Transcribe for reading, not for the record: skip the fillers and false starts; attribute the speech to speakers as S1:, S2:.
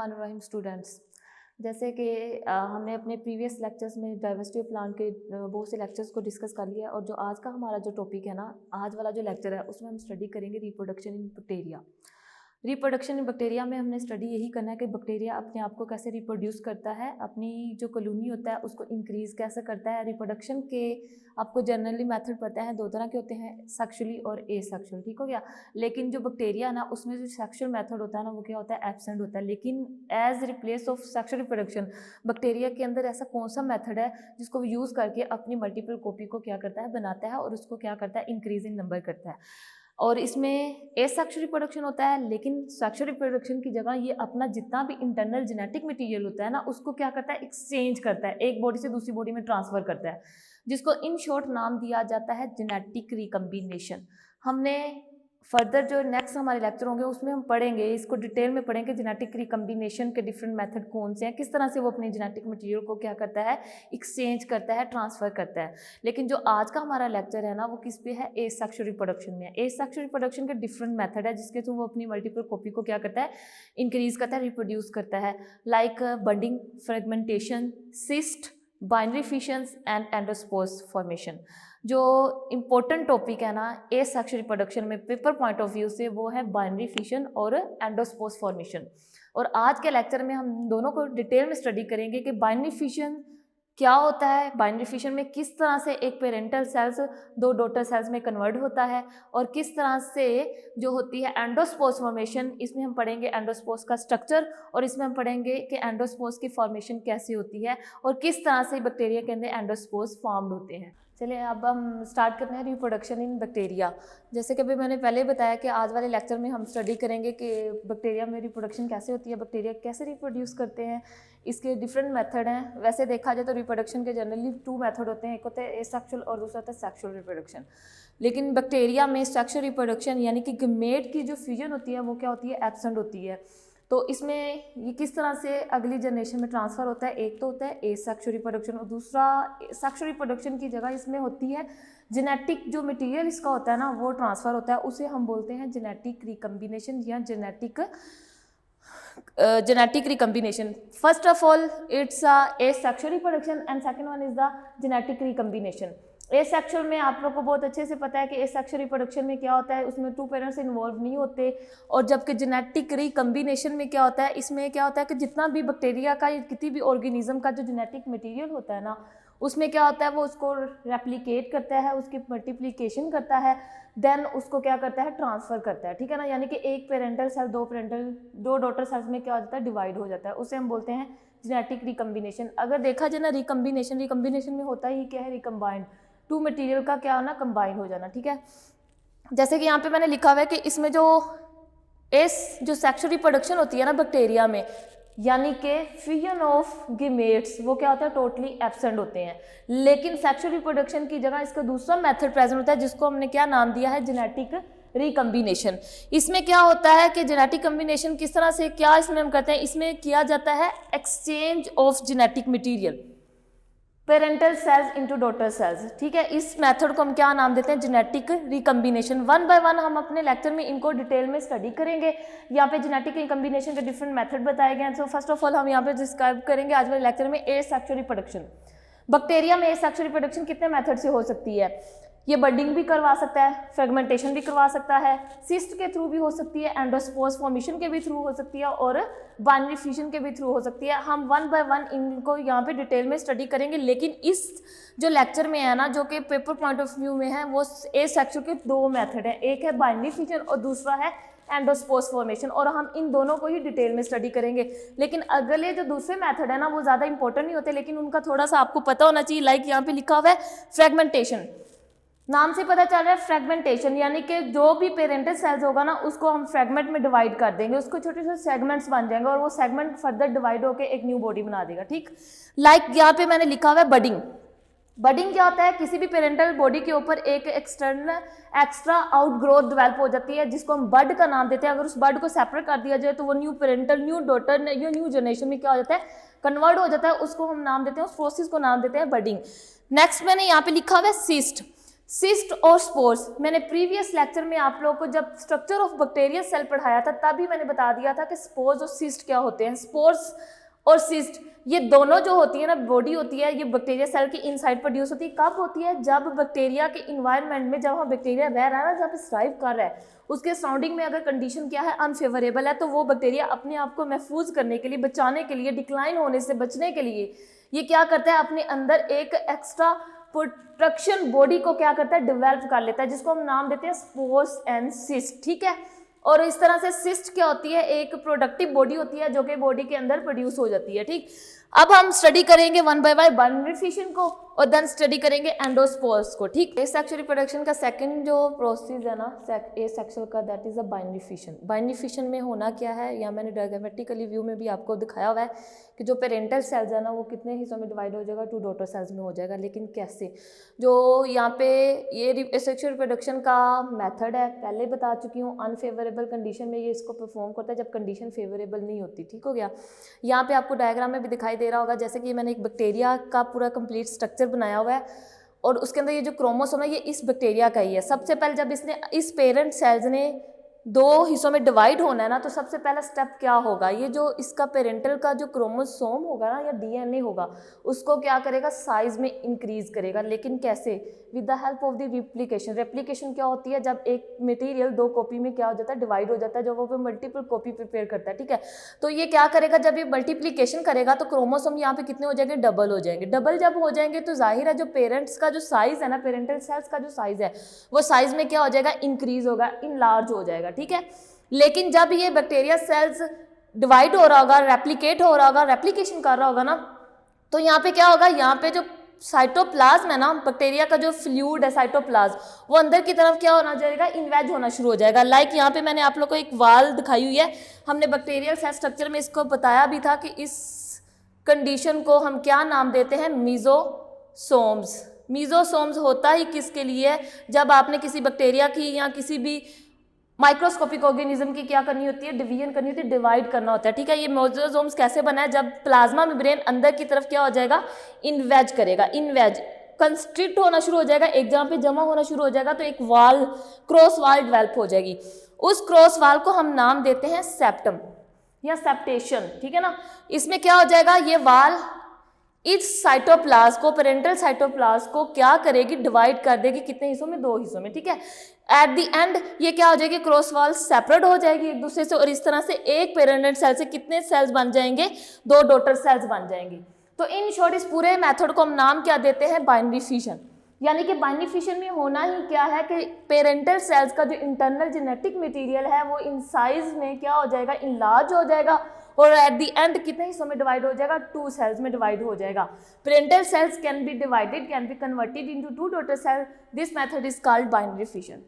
S1: बिस्मिल्लाहिर्रहमानिर्रहीम स्टूडेंट्स। जैसे कि हमने अपने प्रीवियस लेक्चर्स में डाइवर्सिटी ऑफ प्लांट के बहुत से लेक्चर्स को डिस्कस कर लिया और जो आज का हमारा जो टॉपिक है ना, आज वाला जो लेक्चर है उसमें हम स्टडी करेंगे reproduction in bacteria. Reproduction in bacteria में हमने स्टडी यही करना है कि बैक्टीरिया अपने आप को कैसे रिप्रोड्यूस करता है, अपनी जो कॉलोनी होता है उसको इंक्रीज़ कैसे करता है। रिप्रोडक्शन के आपको जनरली मेथड पता है, दो तरह के होते हैं, सेक्सुअली और एसेक्सुअल, ठीक हो गया। लेकिन जो बैक्टीरिया है ना उसमें जो सेक्सुअल मेथड होता है ना वो क्या होता है, एब्सेंट होता है। लेकिन as replace of sexual reproduction bacteria के अंदर ऐसा कौन सा मेथड है जिसको यूज़ करके अपनी मल्टीपल कॉपी को क्या करता है, बनाता है और उसको क्या करता है, इंक्रीज इन नंबर करता है। और इसमें एसेक्सुअल रिप्रोडक्शन होता है, लेकिन सेक्सुअल रिप्रोडक्शन की जगह ये अपना जितना भी इंटरनल जेनेटिक मटेरियल होता है ना उसको क्या करता है, एक्सचेंज करता है, एक बॉडी से दूसरी बॉडी में ट्रांसफ़र करता है, जिसको इन शॉर्ट नाम दिया जाता है जेनेटिक रिकम्बिनेशन। हमने फर्दर जो नेक्स्ट हमारे लेक्चर होंगे उसमें हम पढ़ेंगे, इसको डिटेल में पढ़ेंगे, जेनेटिक रिकम्बिनेशन के डिफरेंट मेथड कौन से हैं, किस तरह से वो अपने जेनेटिक मटेरियल को क्या करता है, एक्सचेंज करता है, ट्रांसफ़र करता है। लेकिन जो आज का हमारा लेक्चर है ना वो किस पे है, एसेक्सुअल रिप्रोडक्शन में है। एसेक्सुअल रिप्रोडक्शन के डिफरेंट मेथड है जिसके थ्रू वो अपनी मल्टीपल कॉपी को क्या करता है, इंक्रीज करता है, रिप्रोड्यूस करता है, like budding, fragmentation, cyst, binary fissions and endospores formation. जो इम्पोर्टेंट टॉपिक है ना एसेक्सुअल रिप्रोडक्शन में पेपर पॉइंट ऑफ व्यू से वो है बाइनरी फिशन और एंडोस्पोर्स फॉर्मेशन। और आज के लेक्चर में हम दोनों को डिटेल में स्टडी करेंगे कि बाइनरी फिशन क्या होता है, बाइनरी फिशन में किस तरह से एक पेरेंटल सेल्स दो डॉटर सेल्स में कन्वर्ट होता है, और किस तरह से जो होती है एंडोस्पोर्स फॉर्मेशन, इसमें हम पढ़ेंगे एंडोस्पोर्स का स्ट्रक्चर, और इसमें हम पढ़ेंगे कि एंडोस्पोर्स की फॉर्मेशन कैसी होती है और किस तरह से बैक्टीरिया के अंदर एंडोस्पोर्स फॉर्म्ड होते हैं। चलिए अब हम स्टार्ट करते हैं रिप्रोडक्शन इन बैक्टीरिया। जैसे कि अभी मैंने पहले बताया कि आज वाले लेक्चर में हम स्टडी करेंगे कि बैक्टीरिया में रिप्रोडक्शन कैसे होती है, बैक्टीरिया कैसे रिप्रोड्यूस करते हैं, इसके डिफरेंट मेथड हैं। वैसे देखा जाए तो रिप्रोडक्शन के जनरली 2 मेथड होते हैं, एक होता है एसेक्सुअल और दूसरा होता है सेक्सुअल रिप्रोडक्शन। लेकिन बैक्टीरिया में सेक्सुअल रिप्रोडक्शन यानी कि गमेट की जो फ्यूजन होती है वो क्या होती है, एब्सेंट होती है। तो इसमें ये किस तरह से अगली जनरेशन में ट्रांसफ़र होता है, एक तो होता है एसेक्सुअल रिप्रोडक्शन और दूसरा सेक्सुअल रिप्रोडक्शन की जगह इसमें होती है जेनेटिक जो मटेरियल इसका होता है ना वो ट्रांसफ़र होता है, उसे हम बोलते हैं जेनेटिक रिकम्बिनेशन या genetic recombination. First of all it's asexual reproduction and second one is the genetic recombination. Asexual में आप लोग को बहुत अच्छे से पता है कि एसेक्सुअल रिप्रोडक्शन में क्या होता है, उसमें 2 पेरेंट्स इन्वॉल्व नहीं होते, और जबकि जेनेटिक रिकम्बिनेशन में क्या होता है, इसमें क्या होता है कि जितना भी बैक्टीरिया का या किसी भी ऑर्गेनिज्म का जो जेनेटिक मटेरियल होता है ना उसमें क्या होता है, वो उसको रेप्लिकेट करता है, उसकी मल्टीप्लिकेशन करता है, देन उसको क्या करता है, ट्रांसफ़र करता है, ठीक है ना। यानी कि एक पेरेंटल सेल दो डॉटर सेल्स में क्या हो जाता है, डिवाइड हो जाता है, उसे हम बोलते हैं जेनेटिक रिकम्बिनेशन। अगर देखा जाए ना रिकम्बिनेशन में होता ही क्या है, रिकम्बाइंड 2 मटेरियल का क्या होना, कंबाइन हो जाना, ठीक है। जैसे कि यहाँ पे मैंने लिखा हुआ है कि इसमें जो सेक्सुअल रिप्रोडक्शन होती है ना बैक्टीरिया में, यानी कि फ्यूजन ऑफ गीमेट्स, वो क्या होता है, टोटली एब्सेंट होते हैं। लेकिन सेक्सुअल रिप्रोडक्शन की जगह इसका दूसरा मेथड प्रेजेंट होता है जिसको हमने क्या नाम दिया है, जेनेटिक रिकम्बिनेशन। इसमें क्या होता है कि जेनेटिक कम्बिनेशन किस तरह से क्या इसमें हम करते हैं, इसमें किया जाता है exchange of genetic material parental cells into daughter cells, ठीक है। इस मेथड को हम क्या नाम देते हैं, जेनेटिक रिकम्बिनेशन। 1 बाय 1 हम अपने लेक्चर में इनको डिटेल में स्टडी करेंगे। यहाँ पे जेनेटिक रिकम्बिनेशन के डिफरेंट मेथड बताए गए हैं। सो फर्स्ट ऑफ ऑल हम यहाँ पे डिस्क्राइब करेंगे आज वाले लेक्चर में एसेक्सुअल रिप्रोडक्शन। बैक्टीरिया में एसेक्सुअल रिप्रोडक्शन कितने मेथड से हो सकती है, ये बडिंग भी करवा सकता है, फ्रेगमेंटेशन भी करवा सकता है, सिस्ट के थ्रू भी हो सकती है, एंडोस्पोर्स फॉर्मेशन के भी थ्रू हो सकती है, और बाइनरी फिशन के भी थ्रू हो सकती है। हम 1 बाय 1 इनको यहाँ पे डिटेल में स्टडी करेंगे। लेकिन इस जो लेक्चर में है ना, जो कि पेपर पॉइंट ऑफ व्यू में है, वो एसेक्सुअल के 2 मेथड है, एक है बाइनरी फिशन और दूसरा है एंडोस्पोर्स फॉर्मेशन, और हम इन दोनों को ही डिटेल में स्टडी करेंगे। लेकिन अगले जो दूसरे मेथड है ना वो ज़्यादा इंपॉर्टेंट नहीं होते, लेकिन उनका थोड़ा सा आपको पता होना चाहिए। लाइक यहाँ पे लिखा हुआ है फ्रेगमेंटेशन, नाम से पता चल रहा है फ्रेगमेंटेशन, यानी कि जो भी पेरेंटल सेल्स होगा ना उसको हम फ्रेगमेंट में डिवाइड कर देंगे, उसको छोटे छोटे सेगमेंट्स बन जाएंगे और वो सेगमेंट फर्दर डिवाइड होकर एक न्यू बॉडी बना देगा, ठीक। लाइक यहाँ पे मैंने लिखा हुआ है बडिंग। बडिंग क्या होता है, किसी भी पेरेंटल बॉडी के ऊपर एक एक्स्ट्रा आउटग्रोथ डेवलप हो जाती है जिसको हम बड का नाम देते हैं। अगर उस बड को सेपरेट कर दिया जाए तो वो new parental, new daughter, new generation में क्या हो जाता है, कन्वर्ट हो जाता है, उसको हम नाम देते हैं, उस प्रोसेस को नाम देते हैं बडिंग। नेक्स्ट मैंने यहाँ पे लिखा हुआ है सिस्ट। सिस्ट और स्पोर्स, मैंने प्रीवियस लेक्चर में आप लोगों को जब स्ट्रक्चर ऑफ बैक्टीरियल सेल पढ़ाया था तभी मैंने बता दिया था कि स्पोर्स और सिस्ट क्या होते हैं। स्पोर्स और सिस्ट ये दोनों जो होती है ना बॉडी होती है, ये बैक्टीरिया सेल की इनसाइड प्रोड्यूस होती है। कब होती है? जब बैक्टीरिया के इन्वायरमेंट में, जब हम बैक्टीरिया रह रहा है ना, जब सर्वाइव कर रहा है, उसके सराउंडिंग में अगर कंडीशन क्या है, अनफेवरेबल है, तो वो बैक्टीरिया अपने आप को महफूज करने के लिए, बचाने के लिए, डिक्लाइन होने से बचने के लिए ये क्या करता है, अपने अंदर एक एक्स्ट्रा प्रोटेक्शन बॉडी को क्या करता है, डेवलप कर लेता है, जिसको हम नाम देते हैं स्पोर्स एंड सिस्ट। ठीक है। और इस तरह से सिस्ट क्या होती है, एक प्रोडक्टिव बॉडी होती है जो कि बॉडी के अंदर प्रोड्यूस हो जाती है। ठीक। अब हम स्टडी करेंगे one by one binary fission को और देन स्टडी करेंगे एंडोस्पोर्स को। ठीक। सेक्सुअल रिप्रोडक्शन का सेकंड जो प्रोसेस है ना ए सेक्सुअल का, that is a binary fission. Binary fission में होना क्या है, या मैंने डायग्रामेटिकली व्यू में भी आपको दिखाया हुआ है कि जो पेरेंटल सेल्स है ना वो कितने हिस्सों में डिवाइड हो जाएगा, 2 डॉटर सेल्स में हो जाएगा। लेकिन कैसे, जो यहाँ पे ये सेक्सुअल रिप्रोडक्शन का मेथड है पहले बता चुकी हूँ। अनफेवरेबल कंडीशन में ये इसको परफॉर्म करता है जब कंडीशन फेवरेबल नहीं होती। ठीक हो गया। यहाँ पे आपको डायग्राम में भी दिखाई दे रहा होगा, जैसे कि मैंने एक बैक्टीरिया का पूरा कंप्लीट स्ट्रक्चर बनाया हुआ है और उसके अंदर ये जो क्रोमोसोम है ये इस बैक्टीरिया का ही है। सबसे पहले जब इसने इस पेरेंट सेल्स ने 2 हिस्सों में डिवाइड होना है ना, तो सबसे पहला स्टेप क्या होगा, ये जो इसका पेरेंटल का जो क्रोमोसोम होगा ना या डीएनए होगा, उसको क्या करेगा, साइज में इंक्रीज करेगा। लेकिन कैसे? With the help of the replication. Replication क्या होती है, जब एक मटेरियल 2 कॉपी में क्या हो जाता है, डिवाइड हो जाता है, जो वो मल्टीपल कॉपी प्रिपेयर करता है। ठीक है। तो ये क्या करेगा, जब ये मल्टीप्लिकेशन करेगा तो क्रोमोसोम यहाँ पे कितने हो जाएंगे, डबल हो जाएंगे। डबल जब हो जाएंगे तो जाहिर है जो पेरेंट्स का जो साइज है ना, पेरेंटल सेल्स का जो साइज है, वो साइज में क्या हो जाएगा, इंक्रीज होगा, इनलार्ज हो जाएगा। ठीक है। लेकिन जब ये बैक्टीरिया सेल्स डिवाइड हो रहा होगा, रेप्लिकेट हो रहा होगा, रेप्लिकेशन कर रहा होगा ना, तो यहाँ पे क्या होगा, यहाँ पे जो साइटोप्लाज्म है ना, बैक्टीरिया का जो फ्लूइड है साइटोप्लाज्म, वो अंदर की तरफ क्या होना जाएगा, इन्वेज होना शुरू हो जाएगा। लाइक यहाँ पे मैंने आप लोग को एक वाल दिखाई हुई है, हमने बैक्टीरियल सेल स्ट्रक्चर में इसको बताया भी था कि इस कंडीशन को हम क्या नाम देते हैं, मीजोसोम्स। मीजोसोम्स होता ही किसके लिए, जब आपने किसी बैक्टीरिया की या किसी भी माइक्रोस्कोपिक ऑर्गेनिज्म की क्या करनी होती है, डिवीजन करनी होती है, डिवाइड करना होता है। ठीक है। ये मोजोसोम्स कैसे बना है, जब प्लाज्मा मेम्ब्रेन अंदर की तरफ क्या हो जाएगा, इन्वेज करेगा, इन्वेज कंस्ट्रिक्ट होना शुरू हो जाएगा, एक जगह पे जमा होना शुरू हो जाएगा, तो एक वाल, क्रॉस वाल डेवलप हो जाएगी। उस क्रॉस वाल को हम नाम देते हैं सेप्टम या सेप्टेशन। ठीक है ना। इसमें क्या हो जाएगा, ये वाल इस साइटोप्लाज्म को, पेरेंटल साइटोप्लाज्म को क्या करेगी, डिवाइड कर देगी, कितने हिस्सों में, 2 हिस्सों में। ठीक है। एट द एंड ये क्या हो जाएगी, क्रॉस वाल सेपरेट हो जाएगी एक दूसरे से, और इस तरह से एक पेरेंट सेल से कितने सेल्स बन जाएंगे, 2 डॉटर सेल्स बन जाएंगे। तो इन शॉर्ट इस पूरे मेथड को हम नाम क्या देते हैं, बाइनरी फिशन। यानी कि बाइनरी फिशन में होना ही क्या है कि पेरेंटल सेल्स का जो इंटरनल जेनेटिक मटेरियल है वो इन साइज में क्या हो जाएगा, इनलार्ज हो जाएगा, और एट द एंड कितने हिस्सों में डिवाइड हो जाएगा, 2 सेल्स में डिवाइड हो जाएगा। Parental cells can be divided, can be converted into 2 daughter cell. This method is called binary fission.